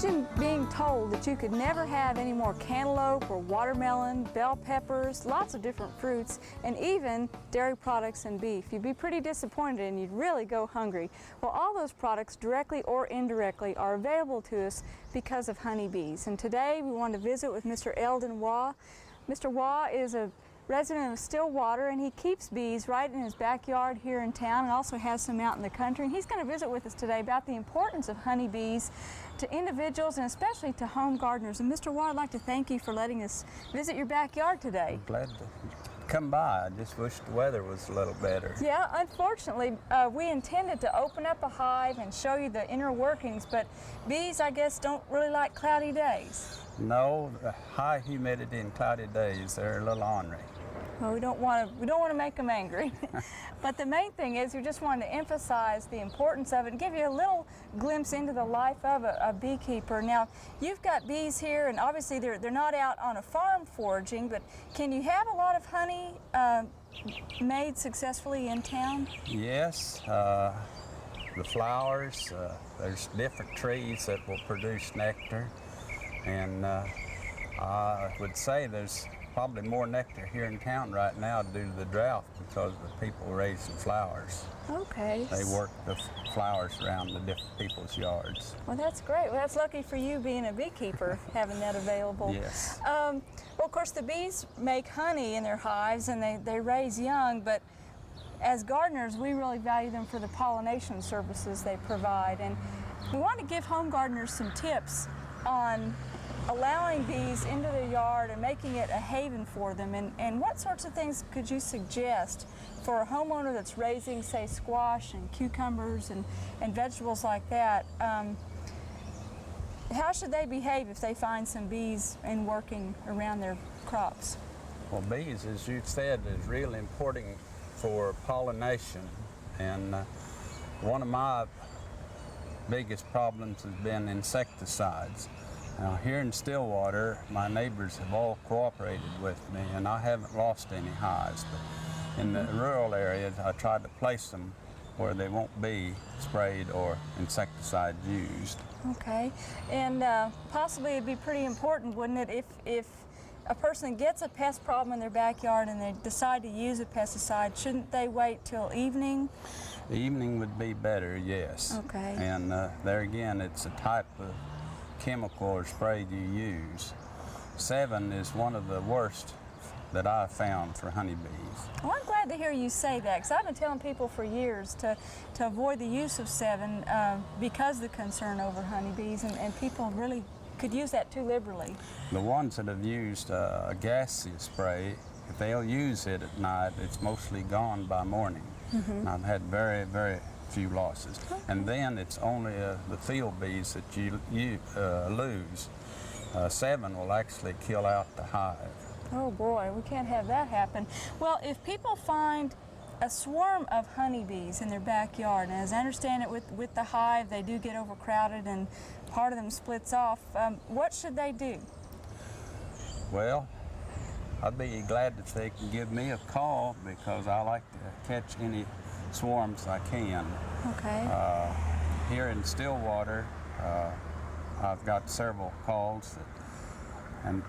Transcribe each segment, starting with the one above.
Imagine being told that you could never have any more cantaloupe or watermelon, bell peppers, lots of different fruits, and even dairy products and beef. You'd be pretty disappointed and you'd really go hungry. Well, all those products, directly or indirectly, are available to us because of honeybees. And today we want to visit with Mr. Eldon Waugh. Mr. Waugh is a resident of Stillwater, and he keeps bees right in his backyard here in town and also has some out in the country. And he's going to visit with us today about the importance of honeybees to individuals and especially to home gardeners. And Mr. Waugh, I'd like to thank you for letting us visit your backyard today. I'm glad to come by. I just wish the weather was a little better. Yeah, unfortunately, we intended to open up a hive and show you the inner workings, but bees, I guess, don't really like cloudy days. No, the high humidity and cloudy days, they're a little ornery. Well, we don't want to make them angry. But the main thing is we just wanted to emphasize the importance of it and give you a little glimpse into the life of a beekeeper. Now, you've got bees here, and obviously they're not out on a farm foraging, but can you have a lot of honey made successfully in town? Yes, the flowers, there's different trees that will produce nectar, and I would say there's probably more nectar here in town right now due to the drought because the people raising flowers. Okay. They work the flowers around the different people's yards. Well, that's great. Well, that's lucky for you being a beekeeper, having that available. Yes. Well, of course, the bees make honey in their hives and they raise young, but as gardeners, we really value them for the pollination services they provide. And we want to give home gardeners some tips on allowing bees into their yard and making it a haven for them. And what sorts of things could you suggest for a homeowner that's raising, say, squash and cucumbers and vegetables like that? How should they behave if they find some bees in working around their crops? Well, bees, as you said, is really important for pollination. And one of my biggest problems has been insecticides. Now, here in Stillwater, my neighbors have all cooperated with me, and I haven't lost any hives. But in the rural areas, I tried to place them where they won't be sprayed or insecticides used. Okay, and possibly it'd be pretty important, wouldn't it, if a person gets a pest problem in their backyard and they decide to use a pesticide, shouldn't they wait till evening? The evening would be better, yes. Okay. And there again, it's a type of chemical or spray you use. 7 is one of the worst that I've found for honeybees. Well, I'm glad to hear you say that, because I've been telling people for years to avoid the use of 7 because of the concern over honeybees, and people really could use that too liberally. The ones that have used a gaseous spray, if they'll use it at night, it's mostly gone by morning. And I've had very, very few losses. And then it's only the field bees that you lose. 7 will actually kill out the hive. Oh boy, we can't have that happen. Well, if people find a swarm of honeybees in their backyard, and as I understand it with the hive, they do get overcrowded and part of them splits off, what should they do? Well, I'd be glad if they can give me a call, because I like to catch any swarms I can. Okay. Here in Stillwater, I've got several calls, and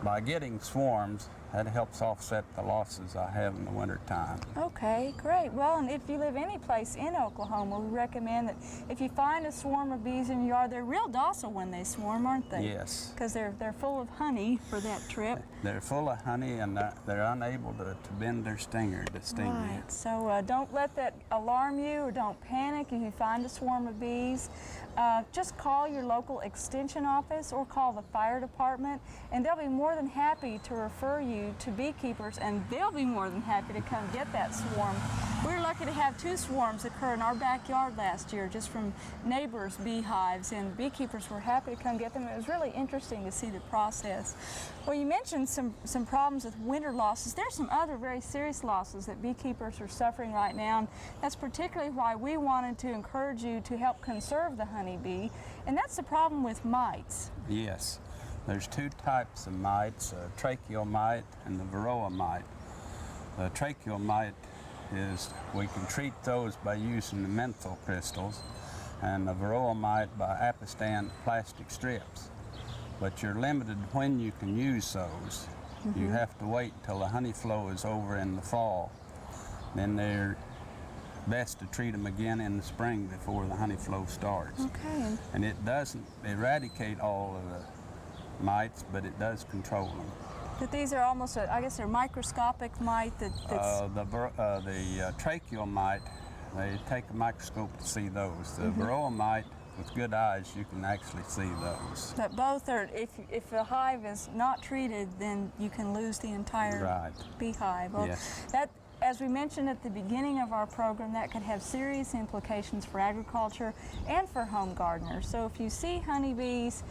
by getting swarms, that helps offset the losses I have in the wintertime. Okay, great. Well, and if you live any place in Oklahoma, we recommend that if you find a swarm of bees in your yard, they're real docile when they swarm, aren't they? Yes. Because they're full of honey for that trip. They're full of honey, and they're unable to bend their stinger to sting you. Right. So don't let that alarm you, or don't panic if you find a swarm of bees. Just call your local extension office or call the fire department, and they'll be more than happy to refer you to beekeepers, and they'll be more than happy to come get that swarm. We were lucky to have 2 swarms occur in our backyard last year, just from neighbors' beehives, and beekeepers were happy to come get them. It was really interesting to see the process. Well, you mentioned some problems with winter losses. There's some other very serious losses that beekeepers are suffering right now, and that's particularly why we wanted to encourage you to help conserve the honeybee, and that's the problem with mites. Yes. There's 2 types of mites, tracheal mite and the varroa mite. The tracheal mite is, we can treat those by using the menthol crystals, and the varroa mite by Apistan plastic strips. But you're limited when you can use those. You have to wait till the honey flow is over in the fall. Then they're best to treat them again in the spring before the honey flow starts. Okay. And it doesn't eradicate all of the mites, but it does control them. But these are almost, I guess they're microscopic mite that's... The tracheal mite, they take a microscope to see those. The varroa mite, with good eyes, you can actually see those. But both are, if the hive is not treated, then you can lose the entire beehive. Well, Yes. that, as we mentioned at the beginning of our program, that could have serious implications for agriculture and for home gardeners. So if you see honeybees,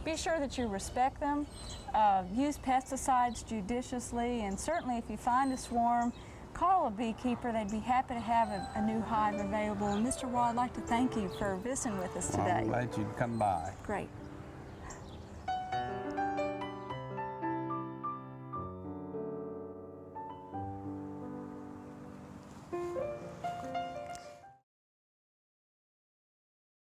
be sure that you respect them, use pesticides judiciously, and certainly if you find a swarm, call a beekeeper. They'd be happy to have a new hive available. And Mr. Waugh, I'd like to thank you for visiting with us today. I'm glad you'd come by. Great.